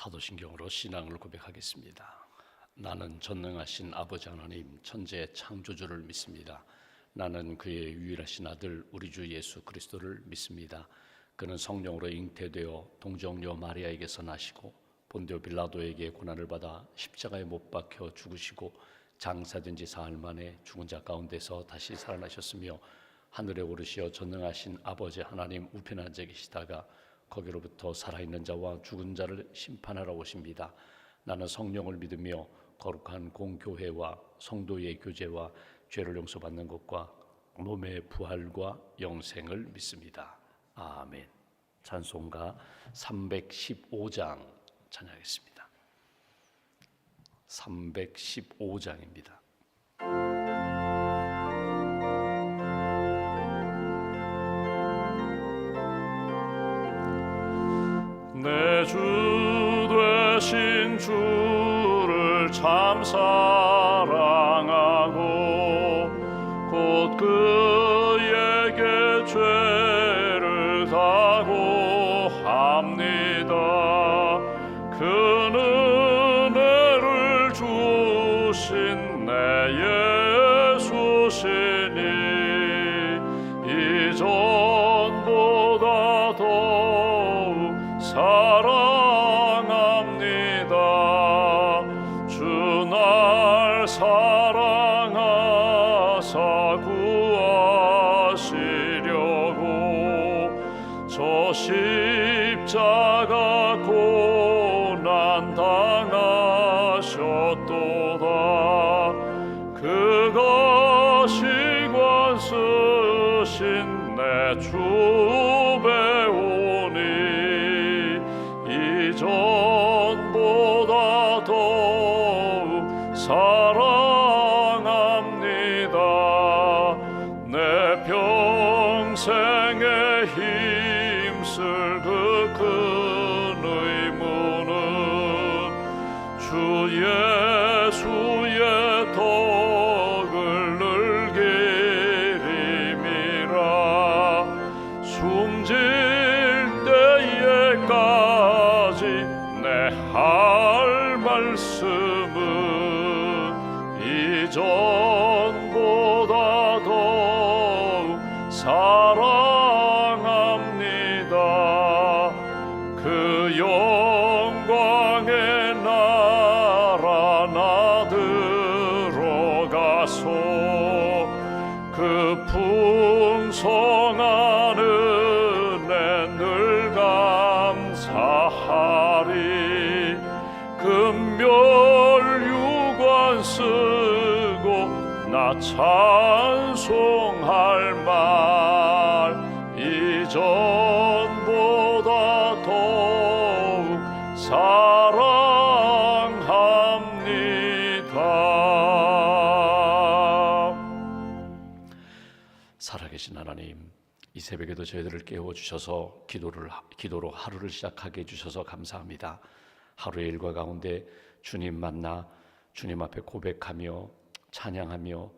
사도신경으로 신앙을 고백하겠습니다. 나는 전능하신 아버지 하나님 천지의 창조주를 믿습니다. 나는 그의 유일하신 아들 우리 주 예수 그리스도를 믿습니다. 그는 성령으로 잉태되어 동정녀 마리아에게서 나시고 본디오 빌라도에게 고난을 받아 십자가에 못 박혀 죽으시고 장사된 지 사흘 만에 죽은 자 가운데서 다시 살아나셨으며 하늘에 오르시어 전능하신 아버지 하나님 우편에 앉아 계시다가 거기로부터 살아있는 자와 죽은 자를 심판하러 오십니다. 나는 성령을 믿으며 거룩한 공교회와 성도의 교제와 죄를 용서받는 것과 몸의 부활과 영생을 믿습니다. 아멘. 찬송가 315장 찬양하겠습니다. 315장입니다. 내 주 되신 주를 참 사랑하고 곧 그에게 죄를 다고 합니다. 그 은혜를 주신 내 예수시니 이전보다 더욱 사랑합니다. 주 날 사랑하사 구하시려고 저 십자가 고난 당하셨도다. 그가 시관 쓰신 내 주 이전보다 더욱 사랑합니다. 내 평생에 힘쓸 그 큰 의무는 주 예수의 덕을 늘기림이라. 숨질 때에까지 내 할 말씀은 이전보다 더욱 사랑합니다. 그 영광의 나라 나 들어가서 그 풍성한 은혜 늘 감사하리. 금멸유관 쓰고 나 찬송할 말 이전보다 더욱 사랑합니다. 살아계신 하나님, 이 새벽에도 저희들을 깨워주셔서 기도로 하루를 시작하게 해주셔서 감사합니다. 하루의 일과 가운데 주님 만나 주님 앞에 고백하며 찬양하며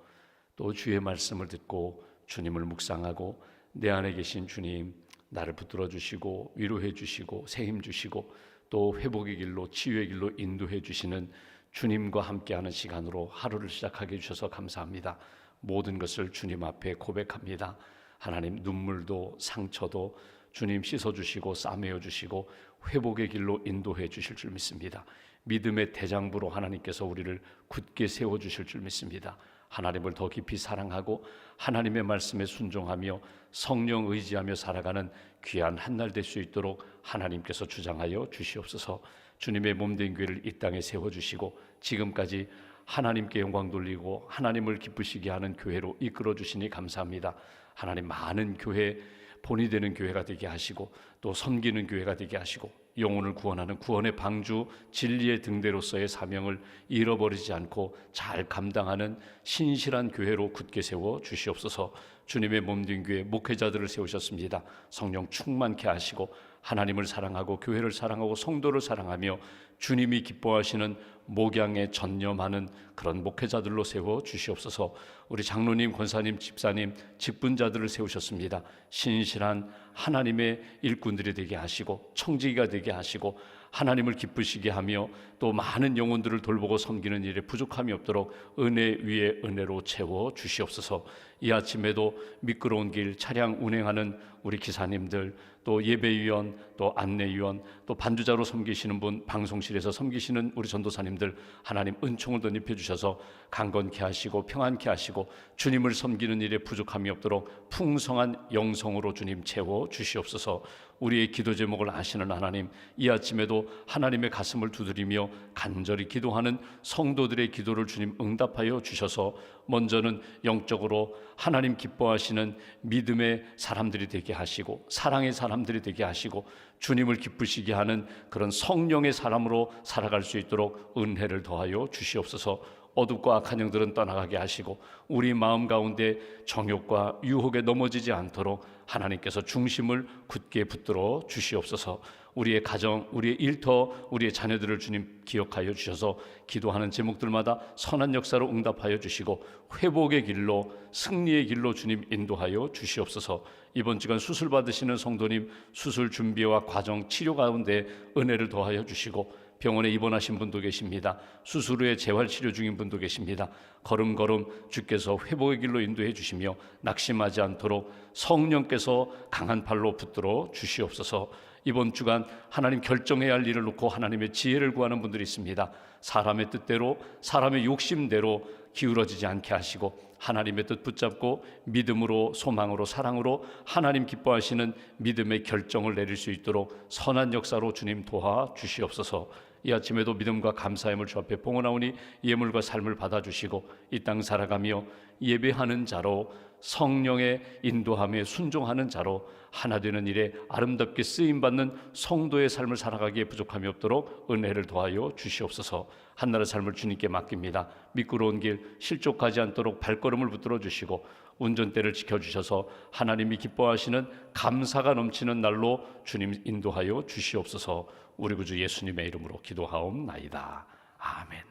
또 주의 말씀을 듣고 주님을 묵상하고 내 안에 계신 주님 나를 붙들어 주시고 위로해 주시고 새힘 주시고 또 회복의 길로 치유의 길로 인도해 주시는 주님과 함께하는 시간으로 하루를 시작하게 해주셔서 감사합니다. 모든 것을 주님 앞에 고백합니다. 하나님, 눈물도 상처도 주님 씻어주시고 싸매어주시고 회복의 길로 인도해 주실 줄 믿습니다. 믿음의 대장부로 하나님께서 우리를 굳게 세워주실 줄 믿습니다. 하나님을 더 깊이 사랑하고 하나님의 말씀에 순종하며 성령 의지하며 살아가는 귀한 한날 될 수 있도록 하나님께서 주장하여 주시옵소서. 주님의 몸된 교회를 이 땅에 세워주시고 지금까지 하나님께 영광 돌리고 하나님을 기쁘시게 하는 교회로 이끌어 주시니 감사합니다. 하나님, 많은 교회 본이 되는 교회가 되게 하시고 또 섬기는 교회가 되게 하시고 영혼을 구원하는 구원의 방주 진리의 등대로서의 사명을 잃어버리지 않고 잘 감당하는 신실한 교회로 굳게 세워 주시옵소서. 주님의 몸된 교회 목회자들을 세우셨습니다. 성령 충만케 하시고 하나님을 사랑하고 교회를 사랑하고 성도를 사랑하며 주님이 기뻐하시는 목양에 전념하는 그런 목회자들로 세워 주시옵소서. 우리 장로님, 권사님, 집사님, 직분자들을 세우셨습니다. 신실한 하나님의 일꾼들이 되게 하시고 청지기가 되게 하시고 하나님을 기쁘시게 하며 또 많은 영혼들을 돌보고 섬기는 일에 부족함이 없도록 은혜 위에 은혜로 채워 주시옵소서. 이 아침에도 미끄러운 길 차량 운행하는 우리 기사님들, 또 예배위원, 또 안내위원, 또 반주자로 섬기시는 분, 방송실에서 섬기시는 우리 전도사님들, 하나님 은총을 더 입혀주셔서 강건케 하시고 평안케 하시고 주님을 섬기는 일에 부족함이 없도록 풍성한 영성으로 주님 채워 주시옵소서. 우리의 기도 제목을 아시는 하나님, 이 아침에도 하나님의 가슴을 두드리며 간절히 기도하는 성도들의 기도를 주님 응답하여 주셔서 먼저는 영적으로 하나님 기뻐하시는 믿음의 사람들이 되게 하시고 사랑의 사람들이 되게 하시고 주님을 기쁘시게 하는 그런 성령의 사람으로 살아갈 수 있도록 은혜를 더하여 주시옵소서. 어둡고 악한 영들은 떠나가게 하시고 우리 마음 가운데 정욕과 유혹에 넘어지지 않도록 하나님께서 중심을 굳게 붙들어 주시옵소서. 우리의 가정, 우리의 일터, 우리의 자녀들을 주님 기억하여 주셔서 기도하는 제목들마다 선한 역사로 응답하여 주시고 회복의 길로, 승리의 길로 주님 인도하여 주시옵소서. 이번 주간 수술 받으시는 성도님 수술 준비와 과정, 치료 가운데 은혜를 더하여 주시고 병원에 입원하신 분도 계십니다. 수술 후에 재활치료 중인 분도 계십니다. 걸음걸음 주께서 회복의 길로 인도해 주시며 낙심하지 않도록 성령께서 강한 팔로 붙들어 주시옵소서. 이번 주간 하나님 결정해야 할 일을 놓고 하나님의 지혜를 구하는 분들이 있습니다. 사람의 뜻대로, 사람의 욕심대로 기울어지지 않게 하시고 하나님의 뜻 붙잡고 믿음으로, 소망으로, 사랑으로 하나님 기뻐하시는 믿음의 결정을 내릴 수 있도록 선한 역사로 주님 도와 주시옵소서. 이 아침에도 믿음과 감사함을 주 앞에 봉헌하오니 예물과 삶을 받아주시고 이 땅 살아가며 예배하는 자로, 성령의 인도함에 순종하는 자로 하나 되는 일에 아름답게 쓰임받는 성도의 삶을 살아가기에 부족함이 없도록 은혜를 더하여 주시옵소서. 한나라의 삶을 주님께 맡깁니다. 미끄러운 길 실족하지 않도록 발걸음을 붙들어 주시고 운전대를 지켜주셔서 하나님이 기뻐하시는 감사가 넘치는 날로 주님 인도하여 주시옵소서. 우리 구주 예수님의 이름으로 기도하옵나이다. 아멘.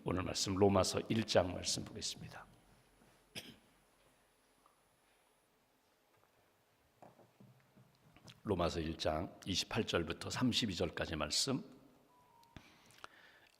오늘 말씀 로마서 1장 말씀 보겠습니다. 로마서 1장 28절부터 32절까지 말씀,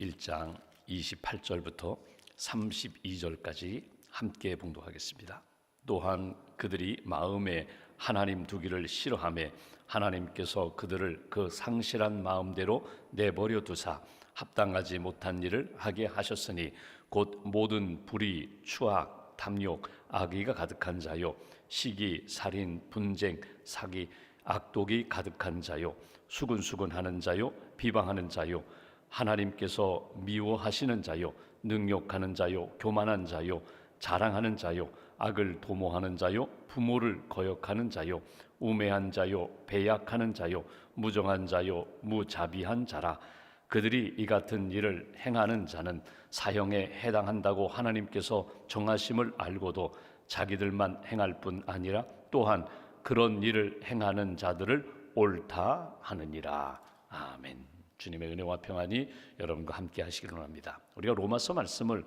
1장 28절부터 32절까지 함께 봉독하겠습니다. 또한 그들이 마음에 하나님 두기를 싫어하며 하나님께서 그들을 그 상실한 마음대로 내버려 두사 합당하지 못한 일을 하게 하셨으니 곧 모든 불의, 추악, 탐욕, 악의가 가득한 자요, 시기, 살인, 분쟁, 사기, 악독이 가득한 자요, 수근수근하는 자요, 비방하는 자요, 하나님께서 미워하시는 자요, 능욕하는 자요, 교만한 자요, 자랑하는 자요, 악을 도모하는 자요, 부모를 거역하는 자요, 우매한 자요, 배약하는 자요, 무정한 자요, 무자비한 자라. 그들이 이 같은 일을 행하는 자는 사형에 해당한다고 하나님께서 정하심을 알고도 자기들만 행할 뿐 아니라 또한 그런 일을 행하는 자들을 옳다 하느니라. 아멘. 주님의 은혜와 평안이 여러분과 함께 하시기를 원합니다. 우리가 로마서 말씀을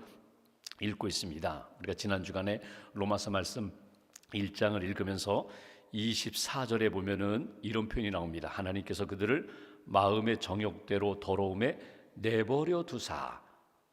읽고 있습니다. 우리가 지난 주간에 로마서 말씀 1장을 읽으면서 24절에 보면은 이런 표현이 나옵니다. 하나님께서 그들을 마음의 정욕대로 더러움에 내버려 두사,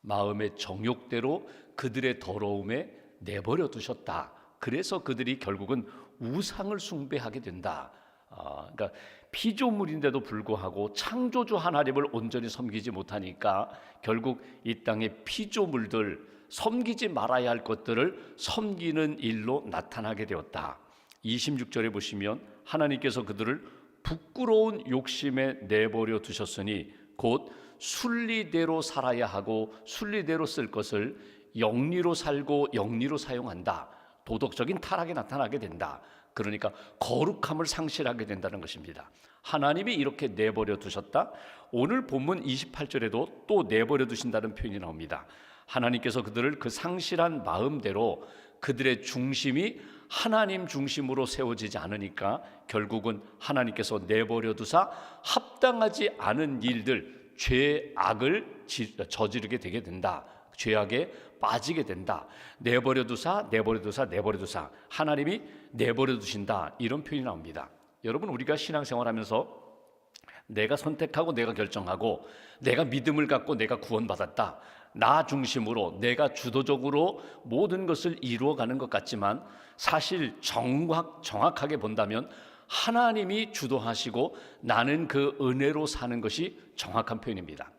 마음의 정욕대로 그들의 더러움에 내버려 두셨다. 그래서 그들이 결국은 우상을 숭배하게 된다. 그러니까 피조물인데도 불구하고 창조주 하나님을 온전히 섬기지 못하니까 결국 이 땅의 피조물들, 섬기지 말아야 할 것들을 섬기는 일로 나타나게 되었다. 26절에 보시면 하나님께서 그들을 부끄러운 욕심에 내버려 두셨으니 곧 순리대로 살아야 하고 순리대로 쓸 것을 영리로 살고 영리로 사용한다. 도덕적인 타락이 나타나게 된다. 그러니까 거룩함을 상실하게 된다는 것입니다. 하나님이 이렇게 내버려 두셨다. 오늘 본문 28절에도 또 내버려 두신다는 표현이 나옵니다. 하나님께서 그들을 그 상실한 마음대로 그들의 중심이 하나님 중심으로 세워지지 않으니까 결국은 하나님께서 내버려 두사 합당하지 않은 일들, 죄악을 저지르게 되게 된다. 죄악에 빠지게 된다. 내버려 두사 하나님이 내버려 두신다. 이런 표현이 나옵니다. 여러분, 우리가 신앙생활하면서 내가 선택하고 내가 결정하고 내가 믿음을 갖고 내가 구원받았다, 나 중심으로 내가 주도적으로 모든 것을 이루어가는 것 같지만 사실 정확하게 본다면 하나님이 주도하시고 나는 그 은혜로 사는 것이 정확한 표현입니다.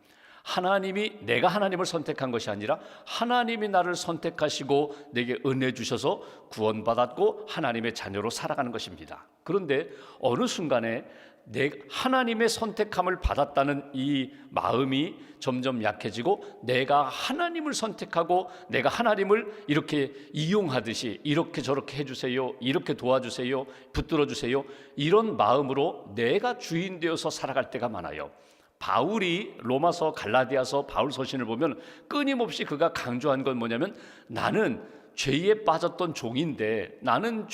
내가 하나님을 선택한 것이 아니라 하나님이 나를 선택하시고 내게 은혜 주셔서 구원받았고 하나님의 자녀로 살아가는 것입니다. 그런데 어느 순간에 하나님의 선택함을 받았다는 이 마음이 점점 약해지고 내가 하나님을 선택하고 내가 하나님을 이렇게 이용하듯이 이렇게 저렇게 해주세요, 이렇게 도와주세요, 붙들어주세요, 이런 마음으로 내가 주인 되어서 살아갈 때가 많아요. 바울이 로마서, 갈라디아서, 바울 서신을 보면 끊임없이 그가 강조한 건 뭐냐면 나는 죄에 빠졌던 종인데, 나는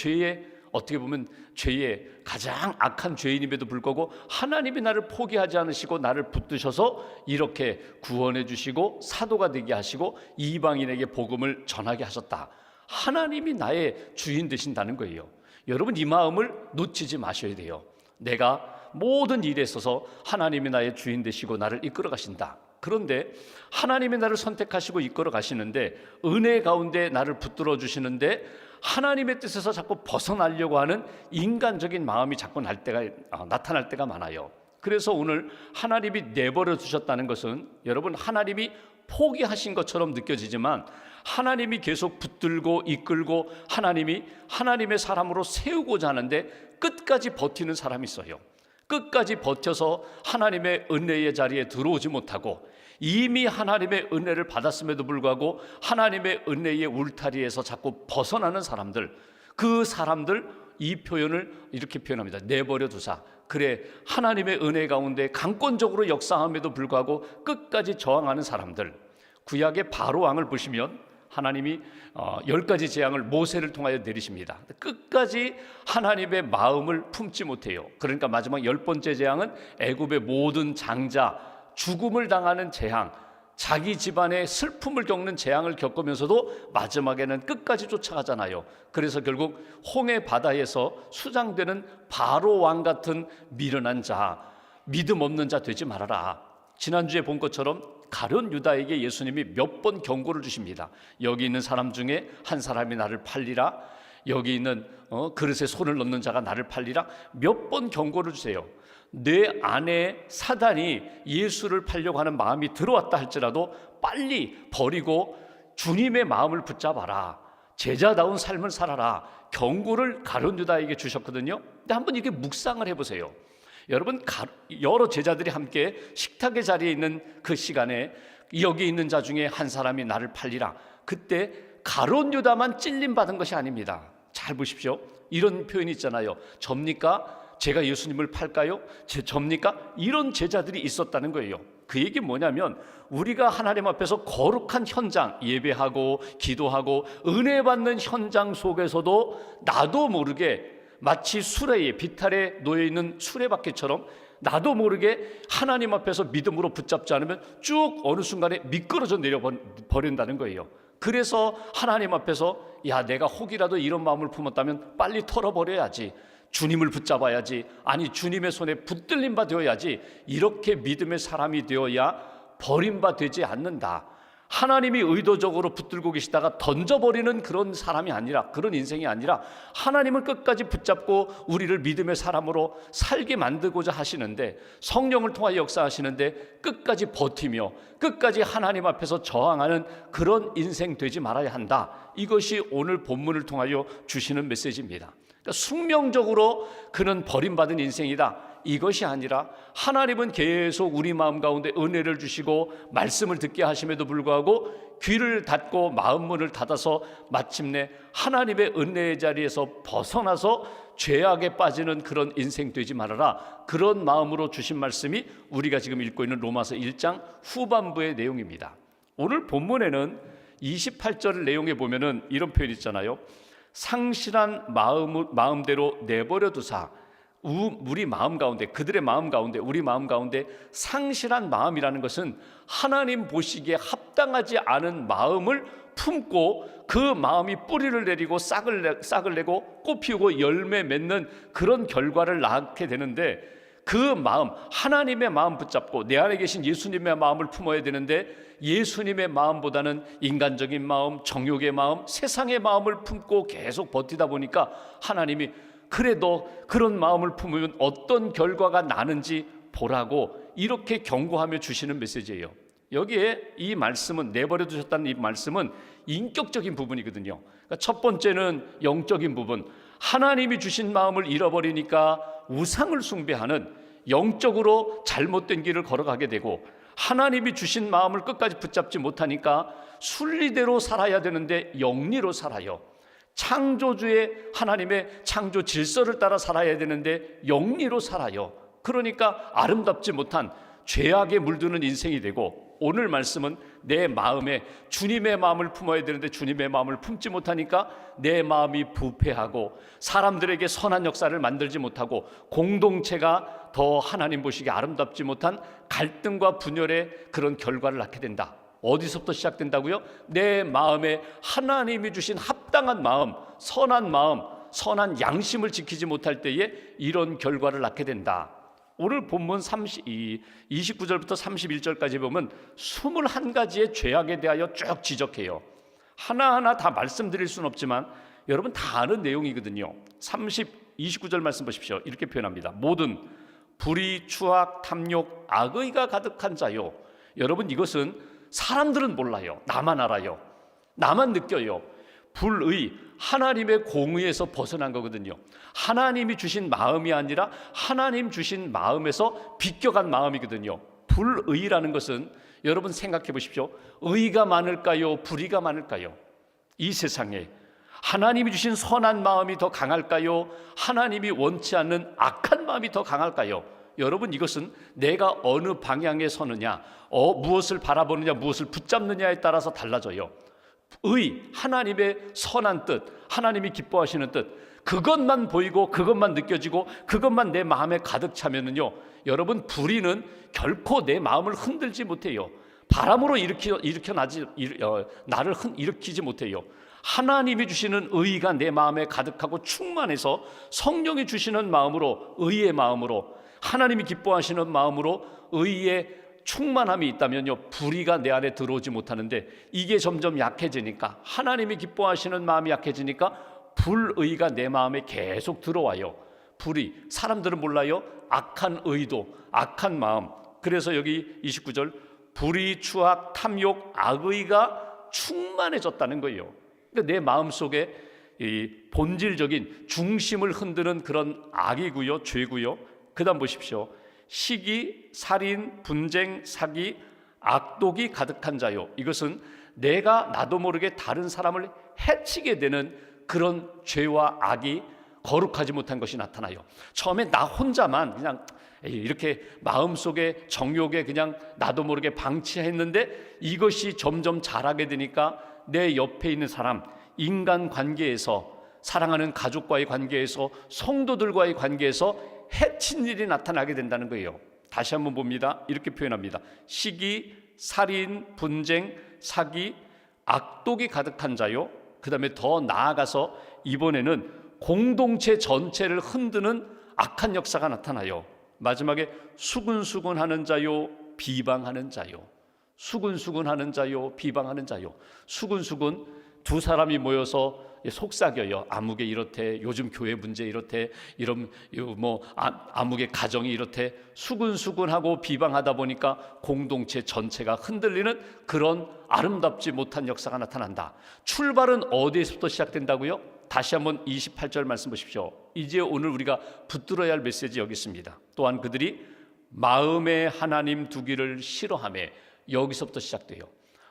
어떻게 보면 죄의 가장 악한 죄인임에도 불구하고 하나님이 나를 포기하지 않으시고 나를 붙드셔서 이렇게 구원해 주시고 사도가 되게 하시고 이방인에게 복음을 전하게 하셨다. 하나님이 나의 주인 되신다는 거예요. 여러분, 이 마음을 놓치지 마셔야 돼요. 내가 모든 일에 있어서 하나님이 나의 주인 되시고 나를 이끌어 가신다. 그런데 하나님이 나를 선택하시고 이끌어 가시는데, 은혜 가운데 나를 붙들어 주시는데 하나님의 뜻에서 자꾸 벗어나려고 하는 인간적인 마음이 자꾸 나타날 때가 많아요. 그래서 오늘 하나님이 내버려 두셨다는 것은, 여러분, 하나님이 포기하신 것처럼 느껴지지만 하나님이 계속 붙들고 이끌고 하나님이 하나님의 사람으로 세우고자 하는데 끝까지 버티는 사람이 있어요. 끝까지 버텨서 하나님의 은혜의 자리에 들어오지 못하고 이미 하나님의 은혜를 받았음에도 불구하고 하나님의 은혜의 울타리에서 자꾸 벗어나는 사람들, 그 사람들, 이 표현을 이렇게 표현합니다. 내버려 두사. 그래, 하나님의 은혜 가운데 강권적으로 역사함에도 불구하고 끝까지 저항하는 사람들. 구약의 바로 왕을 보시면 하나님이 10가지 재앙을 모세를 통하여 내리십니다. 끝까지 하나님의 마음을 품지 못해요. 그러니까 마지막 10번째 재앙은 애굽의 모든 장자, 죽음을 당하는 재앙, 자기 집안의 슬픔을 겪는 재앙을 겪으면서도 마지막에는 끝까지 쫓아가잖아요. 그래서 결국 홍해 바다에서 수장되는 바로 왕 같은 미련한 자, 믿음 없는 자 되지 말아라. 지난주에 본 것처럼 가룟 유다에게 예수님이 몇 번 경고를 주십니다. 여기 있는 사람 중에 한 사람이 나를 팔리라, 여기 있는 그릇에 손을 넣는 자가 나를 팔리라, 몇 번 경고를 주세요. 내 안에 사단이 예수를 팔려고 하는 마음이 들어왔다 할지라도 빨리 버리고 주님의 마음을 붙잡아라, 제자다운 삶을 살아라, 경고를 가룟 유다에게 주셨거든요. 근데 한번 이게 묵상을 해보세요. 여러분, 여러 제자들이 함께 식탁의 자리에 있는 그 시간에 여기 있는 자 중에 한 사람이 나를 팔리라, 그때 가룟 유다만 찔림받은 것이 아닙니다. 잘 보십시오. 이런 표현이 있잖아요. 접니까? 제가 예수님을 팔까요? 접니까? 이런 제자들이 있었다는 거예요. 그 얘기 뭐냐면, 우리가 하나님 앞에서 거룩한 현장, 예배하고 기도하고 은혜 받는 현장 속에서도 나도 모르게 마치 수레에, 비탈에 놓여있는 수레바퀴처럼 나도 모르게 하나님 앞에서 믿음으로 붙잡지 않으면 쭉 어느 순간에 미끄러져 내려버린다는 거예요. 그래서 하나님 앞에서 내가 혹이라도 이런 마음을 품었다면 빨리 털어버려야지, 주님을 붙잡아야지, 아니 주님의 손에 붙들린 바 되어야지, 이렇게 믿음의 사람이 되어야 버림바 되지 않는다. 하나님이 의도적으로 붙들고 계시다가 던져버리는 그런 사람이 아니라, 그런 인생이 아니라 하나님을 끝까지 붙잡고 우리를 믿음의 사람으로 살게 만들고자 하시는데, 성령을 통하여 역사하시는데 끝까지 버티며 끝까지 하나님 앞에서 저항하는 그런 인생 되지 말아야 한다. 이것이 오늘 본문을 통하여 주시는 메시지입니다. 그러니까 숙명적으로 그는 버림받은 인생이다, 이것이 아니라 하나님은 계속 우리 마음 가운데 은혜를 주시고 말씀을 듣게 하심에도 불구하고 귀를 닫고 마음 문을 닫아서 마침내 하나님의 은혜의 자리에서 벗어나서 죄악에 빠지는 그런 인생 되지 말아라. 그런 마음으로 주신 말씀이 우리가 지금 읽고 있는 로마서 1장 후반부의 내용입니다. 오늘 본문에는 28절 내용에 보면은 이런 표현이 있잖아요. 상실한 마음대로 내버려 두사. 우리 마음 가운데, 그들의 마음 가운데, 우리 마음 가운데 상실한 마음이라는 것은 하나님 보시기에 합당하지 않은 마음을 품고 그 마음이 뿌리를 내리고 싹을 내고 꽃 피우고 열매 맺는 그런 결과를 낳게 되는데, 그 마음, 하나님의 마음 붙잡고 내 안에 계신 예수님의 마음을 품어야 되는데 예수님의 마음보다는 인간적인 마음, 정욕의 마음, 세상의 마음을 품고 계속 버티다 보니까 하나님이 그래 너 그런 마음을 품으면 어떤 결과가 나는지 보라고 이렇게 경고하며 주시는 메시지예요. 여기에 이 말씀은 내버려 두셨다는 이 말씀은 인격적인 부분이거든요. 그러니까 첫 번째는 영적인 부분, 하나님이 주신 마음을 잃어버리니까 우상을 숭배하는 영적으로 잘못된 길을 걸어가게 되고, 하나님이 주신 마음을 끝까지 붙잡지 못하니까 순리대로 살아야 되는데 영리로 살아요. 창조주의 하나님의 창조 질서를 따라 살아야 되는데 영리로 살아요. 그러니까 아름답지 못한 죄악에 물드는 인생이 되고, 오늘 말씀은 내 마음에 주님의 마음을 품어야 되는데 주님의 마음을 품지 못하니까 내 마음이 부패하고 사람들에게 선한 역사를 만들지 못하고 공동체가 더 하나님 보시기에 아름답지 못한 갈등과 분열의 그런 결과를 낳게 된다. 어디서부터 시작된다고요? 내 마음에 하나님이 주신 합당한 마음, 선한 양심을 지키지 못할 때에 이런 결과를 낳게 된다. 오늘 본문 29절부터 31절까지 보면 21가지의 죄악에 대하여 쭉 지적해요. 하나하나 다 말씀드릴 수는 없지만 여러분 다 아는 내용이거든요. 29절 말씀 보십시오. 이렇게 표현합니다. 모든 불의, 추악, 탐욕, 악의가 가득한 자요. 여러분 이것은 사람들은 몰라요. 나만 알아요. 나만 느껴요. 불의, 하나님의 공의에서 벗어난 거거든요. 하나님이 주신 마음이 아니라 하나님 주신 마음에서 비껴간 마음이거든요. 불의라는 것은 여러분 생각해 보십시오. 의가 많을까요? 불의가 많을까요? 이 세상에 하나님이 주신 선한 마음이 더 강할까요? 하나님이 원치 않는 악한 마음이 더 강할까요? 여러분 이것은 내가 어느 방향에 서느냐, 무엇을 바라보느냐, 무엇을 붙잡느냐에 따라서 달라져요. 하나님의 선한 뜻, 하나님이 기뻐하시는 뜻, 그것만 보이고 그것만 느껴지고 그것만 내 마음에 가득 차면은요, 여러분 불의는 결코 내 마음을 흔들지 못해요. 바람으로 나를 일으키지 못해요. 하나님이 주시는 의가 내 마음에 가득하고 충만해서 성령이 주시는 마음으로, 의의 마음으로, 하나님이 기뻐하시는 마음으로 의의 충만함이 있다면요, 불의가 내 안에 들어오지 못하는데 이게 점점 약해지니까, 하나님이 기뻐하시는 마음이 약해지니까 불의가 내 마음에 계속 들어와요. 불의, 사람들은 몰라요. 악한 의도, 악한 마음. 그래서 여기 29절 불의, 추악, 탐욕, 악의가 충만해졌다는 거예요. 그러니까 내 마음속에 이 본질적인 중심을 흔드는 그런 악이고요, 죄고요. 그 다음 보십시오. 시기, 살인, 분쟁, 사기, 악독이 가득한 자요. 이것은 내가 나도 모르게 다른 사람을 해치게 되는 그런 죄와 악이 거룩하지 못한 것이 나타나요. 처음에 나 혼자만 그냥 이렇게 마음속에 정욕에 그냥 나도 모르게 방치했는데 이것이 점점 자라게 되니까 내 옆에 있는 사람, 인간 관계에서, 사랑하는 가족과의 관계에서, 성도들과의 관계에서 해친 일이 나타나게 된다는 거예요. 다시 한번 봅니다. 이렇게 표현합니다. 시기, 살인, 분쟁, 사기, 악독이 가득한 자요. 그 다음에 더 나아가서 이번에는 공동체 전체를 흔드는 악한 역사가 나타나요. 마지막에 수군수군하는 자요, 비방하는 자요. 수군수군하는 자요, 비방하는 자요. 수군수군, 두 사람이 모여서 속삭여요. 아무개 이렇대, 요즘 교회 문제 이렇대, 이런 아무개 가정이 이렇대. 수군수군하고 비방하다 보니까 공동체 전체가 흔들리는 그런 아름답지 못한 역사가 나타난다. 출발은 어디에서부터 시작된다고요? 다시 한번 28절 말씀 보십시오. 이제 오늘 우리가 붙들어야 할 메시지 여기 있습니다. 또한 그들이 마음에 하나님 두기를 싫어하며, 여기서부터 시작돼요.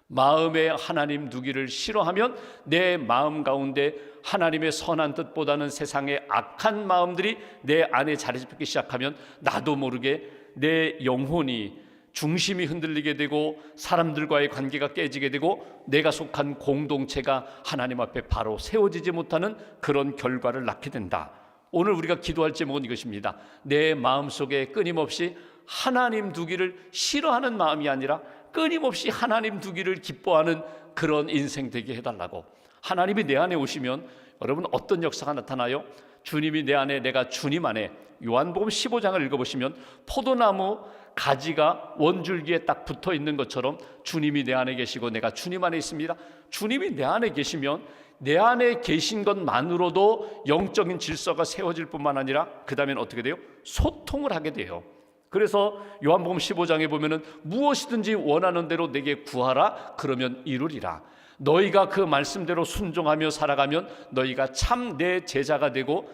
마음에 하나님 두기를 싫어하면 내 마음 가운데 하나님의 선한 뜻보다는 세상의 악한 마음들이 내 안에 자리 잡기 시작하면 나도 모르게 내 영혼이, 중심이 흔들리게 되고 사람들과의 관계가 깨지게 되고 내가 속한 공동체가 하나님 앞에 바로 세워지지 못하는 그런 결과를 낳게 된다. 오늘 우리가 기도할 제목은 이것입니다. 내 마음속에 끊임없이 하나님 두기를 싫어하는 마음이 아니라 끊임없이 하나님 두기를 기뻐하는 그런 인생 되게 해달라고. 하나님이 내 안에 오시면 여러분 어떤 역사가 나타나요? 주님이 내 안에, 내가 주님 안에. 요한복음 15장을 읽어보시면 포도나무 가지가 원줄기에 딱 붙어 있는 것처럼 주님이 내 안에 계시고 내가 주님 안에 있습니다. 주님이 내 안에 계시면 내 안에 계신 것만으로도 영적인 질서가 세워질 뿐만 아니라 그 다음엔 어떻게 돼요? 소통을 하게 돼요. 그래서 요한복음 15장에 보면은 무엇이든지 원하는 대로 내게 구하라, 그러면 이루리라. 너희가 그 말씀대로 순종하며 살아가면 너희가 참 내 제자가 되고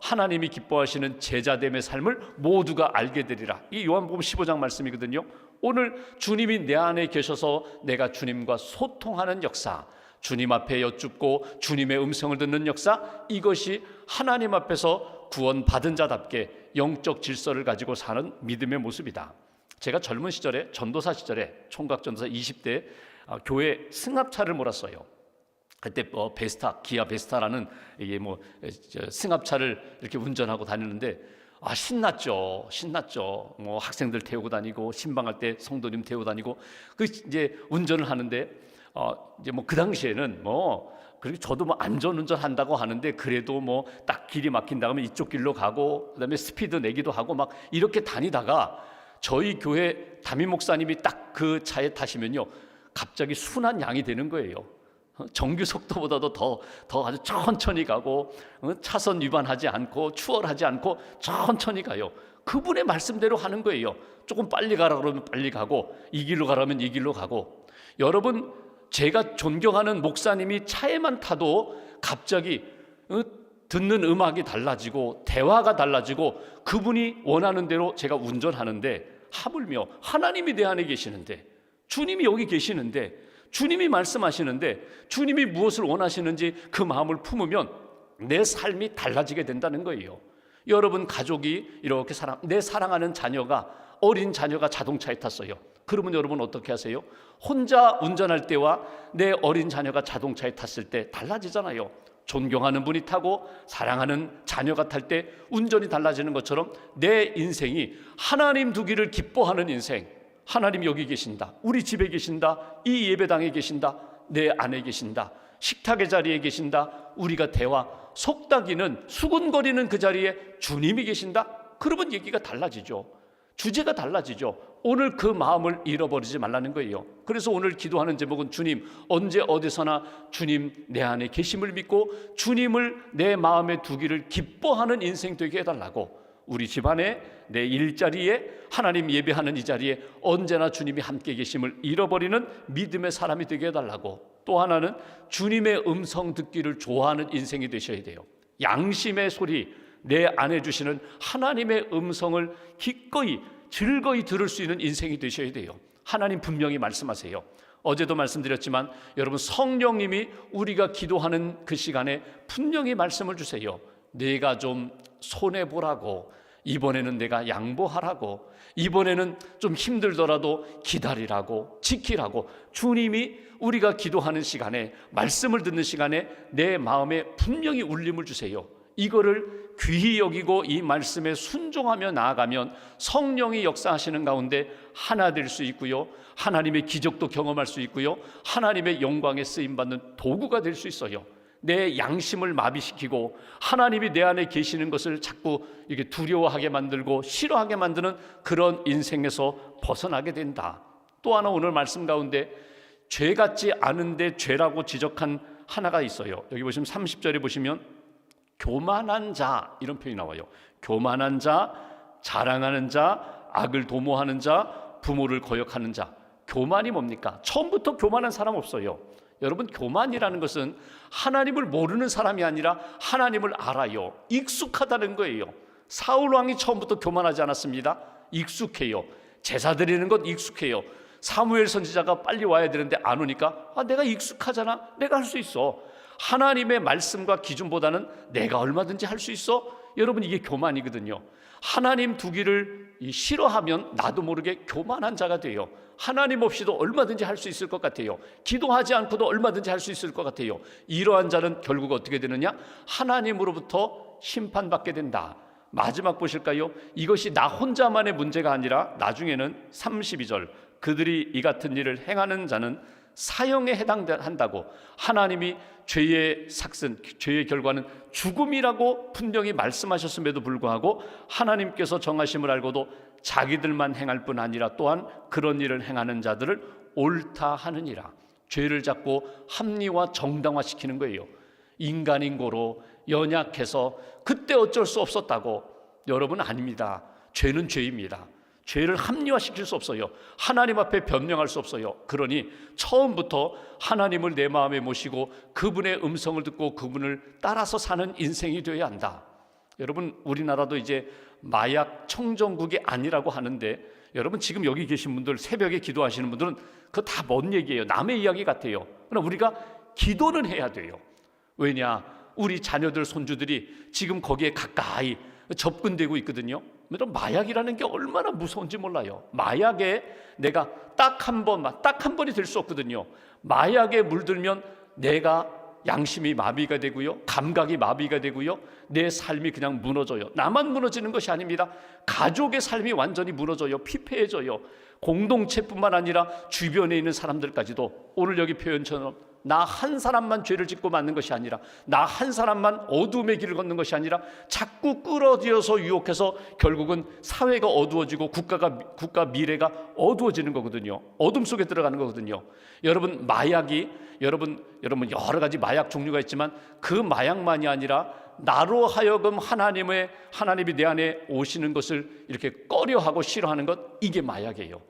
하나님이 기뻐하시는 제자됨의 삶을 모두가 알게 되리라. 이 요한복음 15장 말씀이거든요. 오늘 주님이 내 안에 계셔서 내가 주님과 소통하는 역사, 주님 앞에 여쭙고 주님의 음성을 듣는 역사, 이것이 하나님 앞에서 구원받은 자답게 영적 질서를 가지고 사는 믿음의 모습이다. 제가 젊은 시절에, 전도사 시절에, 총각전도사 20대 교회 승합차를 몰았어요. 그때 베스타, 기아 베스타라는 이게 승합차를 이렇게 운전하고 다니는데 신났죠. 뭐 학생들 태우고 다니고 신방할 때 성도님 태우고 다니고 그 이제 운전을 하는데 이제 그 당시에는 그리고 저도 안전운전 한다고 하는데 그래도 딱 길이 막힌다 하면 이쪽 길로 가고 그다음에 스피드 내기도 하고 막 이렇게 다니다가 저희 교회 담임 목사님이 딱 그 차에 타시면요 갑자기 순한 양이 되는 거예요. 정규 속도보다도 더 아주 천천히 가고 차선 위반하지 않고 추월하지 않고 천천히 가요. 그분의 말씀대로 하는 거예요. 조금 빨리 가라 그러면 빨리 가고 이 길로 가라면 이 길로 가고. 여러분, 제가 존경하는 목사님이 차에만 타도 갑자기 듣는 음악이 달라지고 대화가 달라지고 그분이 원하는 대로 제가 운전하는데, 하물며 하나님이 내 안에 계시는데, 주님이 여기 계시는데, 주님이 말씀하시는데, 주님이 무엇을 원하시는지 그 마음을 품으면 내 삶이 달라지게 된다는 거예요. 여러분 가족이 이렇게 내 사랑하는 자녀가, 어린 자녀가 자동차에 탔어요. 그러면 여러분 어떻게 하세요? 혼자 운전할 때와 내 어린 자녀가 자동차에 탔을 때 달라지잖아요. 존경하는 분이 타고 사랑하는 자녀가 탈 때 운전이 달라지는 것처럼 내 인생이 하나님 두기를 기뻐하는 인생, 하나님 여기 계신다, 우리 집에 계신다, 이 예배당에 계신다, 내 안에 계신다, 식탁의 자리에 계신다, 우리가 대화 속닥이는 수군거리는 그 자리에 주님이 계신다. 그러면 얘기가 달라지죠. 주제가 달라지죠. 오늘 그 마음을 잃어버리지 말라는 거예요. 그래서 오늘 기도하는 제목은 주님, 언제 어디서나 주님 내 안에 계심을 믿고 주님을 내 마음에 두기를 기뻐하는 인생 되게 해달라고. 우리 집안에, 내 일자리에, 하나님 예배하는 이 자리에 언제나 주님이 함께 계심을 잃어버리는 믿음의 사람이 되게 해달라고. 또 하나는 주님의 음성 듣기를 좋아하는 인생이 되셔야 돼요. 양심의 소리, 내 안에 주시는 하나님의 음성을 기꺼이 즐거이 들을 수 있는 인생이 되셔야 돼요. 하나님 분명히 말씀하세요. 어제도 말씀드렸지만 여러분, 성령님이 우리가 기도하는 그 시간에 분명히 말씀을 주세요. 내가 좀 손해보라고, 이번에는 내가 양보하라고, 이번에는 좀 힘들더라도 기다리라고, 지키라고. 주님이 우리가 기도하는 시간에, 말씀을 듣는 시간에 내 마음에 분명히 울림을 주세요. 이거를 귀히 여기고 이 말씀에 순종하며 나아가면 성령이 역사하시는 가운데 하나 될 수 있고요, 하나님의 기적도 경험할 수 있고요, 하나님의 영광에 쓰임받는 도구가 될 수 있어요. 내 양심을 마비시키고 하나님이 내 안에 계시는 것을 자꾸 이렇게 두려워하게 만들고 싫어하게 만드는 그런 인생에서 벗어나게 된다. 또 하나, 오늘 말씀 가운데 죄 같지 않은데 죄라고 지적한 하나가 있어요. 여기 보시면 30절에 보시면 교만한 자, 이런 표현이 나와요. 교만한 자, 자랑하는 자, 악을 도모하는 자, 부모를 거역하는 자. 교만이 뭡니까? 처음부터 교만한 사람 없어요. 여러분, 교만이라는 것은 하나님을 모르는 사람이 아니라 하나님을 알아요. 익숙하다는 거예요. 사울 왕이 처음부터 교만하지 않았습니다. 익숙해요. 제사 드리는 것 익숙해요. 사무엘 선지자가 빨리 와야 되는데 안 오니까 내가 익숙하잖아, 내가 할 수 있어. 하나님의 말씀과 기준보다는 내가 얼마든지 할 수 있어. 여러분, 이게 교만이거든요. 하나님 두기를 싫어하면 나도 모르게 교만한 자가 돼요. 하나님 없이도 얼마든지 할 수 있을 것 같아요. 기도하지 않고도 얼마든지 할 수 있을 것 같아요. 이러한 자는 결국 어떻게 되느냐? 하나님으로부터 심판받게 된다. 마지막 보실까요? 이것이 나 혼자만의 문제가 아니라 나중에는 32절, 그들이 이 같은 일을 행하는 자는 사형에 해당한다고, 하나님이 죄의 삭슨, 죄의 결과는 죽음이라고 분명히 말씀하셨음에도 불구하고 하나님께서 정하심을 알고도 자기들만 행할 뿐 아니라 또한 그런 일을 행하는 자들을 옳다 하느니라. 죄를 잡고 합리화 정당화시키는 거예요. 인간인 고로 연약해서 그때 어쩔 수 없었다고. 여러분, 아닙니다. 죄는 죄입니다. 죄를 합리화시킬 수 없어요. 하나님 앞에 변명할 수 없어요. 그러니 처음부터 하나님을 내 마음에 모시고 그분의 음성을 듣고 그분을 따라서 사는 인생이 되어야 한다. 여러분, 우리나라도 이제 마약 청정국이 아니라고 하는데, 여러분 지금 여기 계신 분들, 새벽에 기도하시는 분들은 그거 다 먼 얘기예요. 남의 이야기 같아요. 그러나 우리가 기도는 해야 돼요. 왜냐? 우리 자녀들, 손주들이 지금 거기에 가까이 접근되고 있거든요. 마약이라는 게 얼마나 무서운지 몰라요. 마약에 내가 딱 한 번이 될 수 없거든요. 마약에 물들면 내가 양심이 마비가 되고요, 감각이 마비가 되고요, 내 삶이 그냥 무너져요. 나만 무너지는 것이 아닙니다. 가족의 삶이 완전히 무너져요. 피폐해져요. 공동체뿐만 아니라 주변에 있는 사람들까지도, 오늘 여기 표현처럼 나 한 사람만 죄를 짓고 맞는 것이 아니라, 나 한 사람만 어두움의 길을 걷는 것이 아니라 자꾸 끌어들여서 유혹해서 결국은 사회가 어두워지고 국가 미래가 어두워지는 거거든요. 어둠 속에 들어가는 거거든요. 여러분, 마약이 여러분 여러 가지 마약 종류가 있지만 그 마약만이 아니라 나로 하여금 하나님이 내 안에 오시는 것을 이렇게 꺼려하고 싫어하는 것, 이게 마약이에요.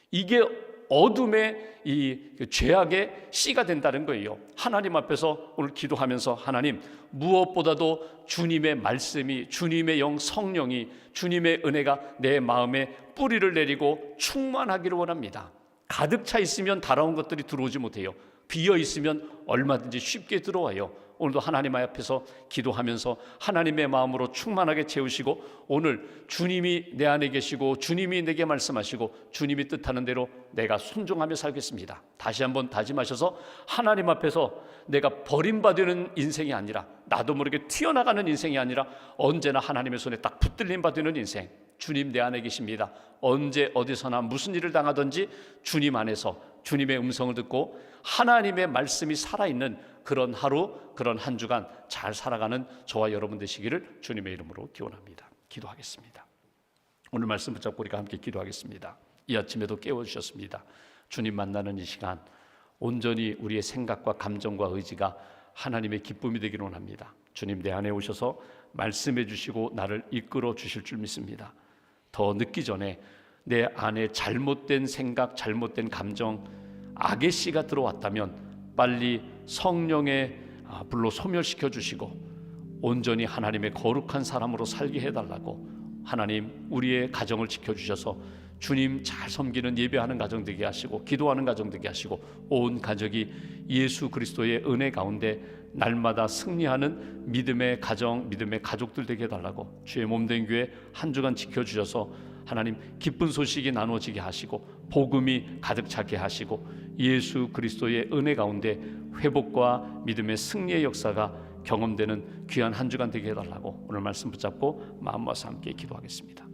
이게 어둠의 이 죄악의 씨가 된다는 거예요. 하나님 앞에서 오늘 기도하면서, 하나님, 무엇보다도 주님의 말씀이, 주님의 영 성령이, 주님의 은혜가 내 마음에 뿌리를 내리고 충만하기를 원합니다. 가득 차 있으면 달아온 것들이 들어오지 못해요. 비어 있으면 얼마든지 쉽게 들어와요. 오늘도 하나님 앞에서 기도하면서 하나님의 마음으로 충만하게 채우시고, 오늘 주님이 내 안에 계시고 주님이 내게 말씀하시고 주님이 뜻하는 대로 내가 순종하며 살겠습니다. 다시 한번 다짐하셔서 하나님 앞에서 내가 버림받는 인생이 아니라, 나도 모르게 튀어나가는 인생이 아니라 언제나 하나님의 손에 딱 붙들림 받는 인생. 주님 내 안에 계십니다. 언제 어디서나 무슨 일을 당하든지 주님 안에서 주님의 음성을 듣고 하나님의 말씀이 살아있는 그런 하루, 그런 한 주간 잘 살아가는 저와 여러분 되시기를 주님의 이름으로 기원합니다. 기도하겠습니다. 오늘 말씀 붙잡고 우리가 함께 기도하겠습니다. 이 아침에도 깨워주셨습니다. 주님 만나는 이 시간, 온전히 우리의 생각과 감정과 의지가 하나님의 기쁨이 되기를 원합니다. 주님 내 안에 오셔서 말씀해 주시고 나를 이끌어 주실 줄 믿습니다. 더 늦기 전에 내 안에 잘못된 생각, 잘못된 감정, 악의 씨가 들어왔다면 빨리 성령의 불로 소멸시켜 주시고 온전히 하나님의 거룩한 사람으로 살게 해달라고, 하나님 우리의 가정을 지켜주셔서 주님 잘 섬기는 예배하는 가정 되게 하시고 기도하는 가정 되게 하시고 온 가족이 예수 그리스도의 은혜 가운데 날마다 승리하는 믿음의 가정, 믿음의 가족들 되게 해달라고, 주의 몸된 교회 한 주간 지켜주셔서 하나님 기쁜 소식이 나누어지게 하시고 복음이 가득 차게 하시고 예수 그리스도의 은혜 가운데 회복과 믿음의 승리의 역사가 경험되는 귀한 한 주간 되게 해달라고 오늘 말씀 붙잡고 마음 모아서 함께 기도하겠습니다.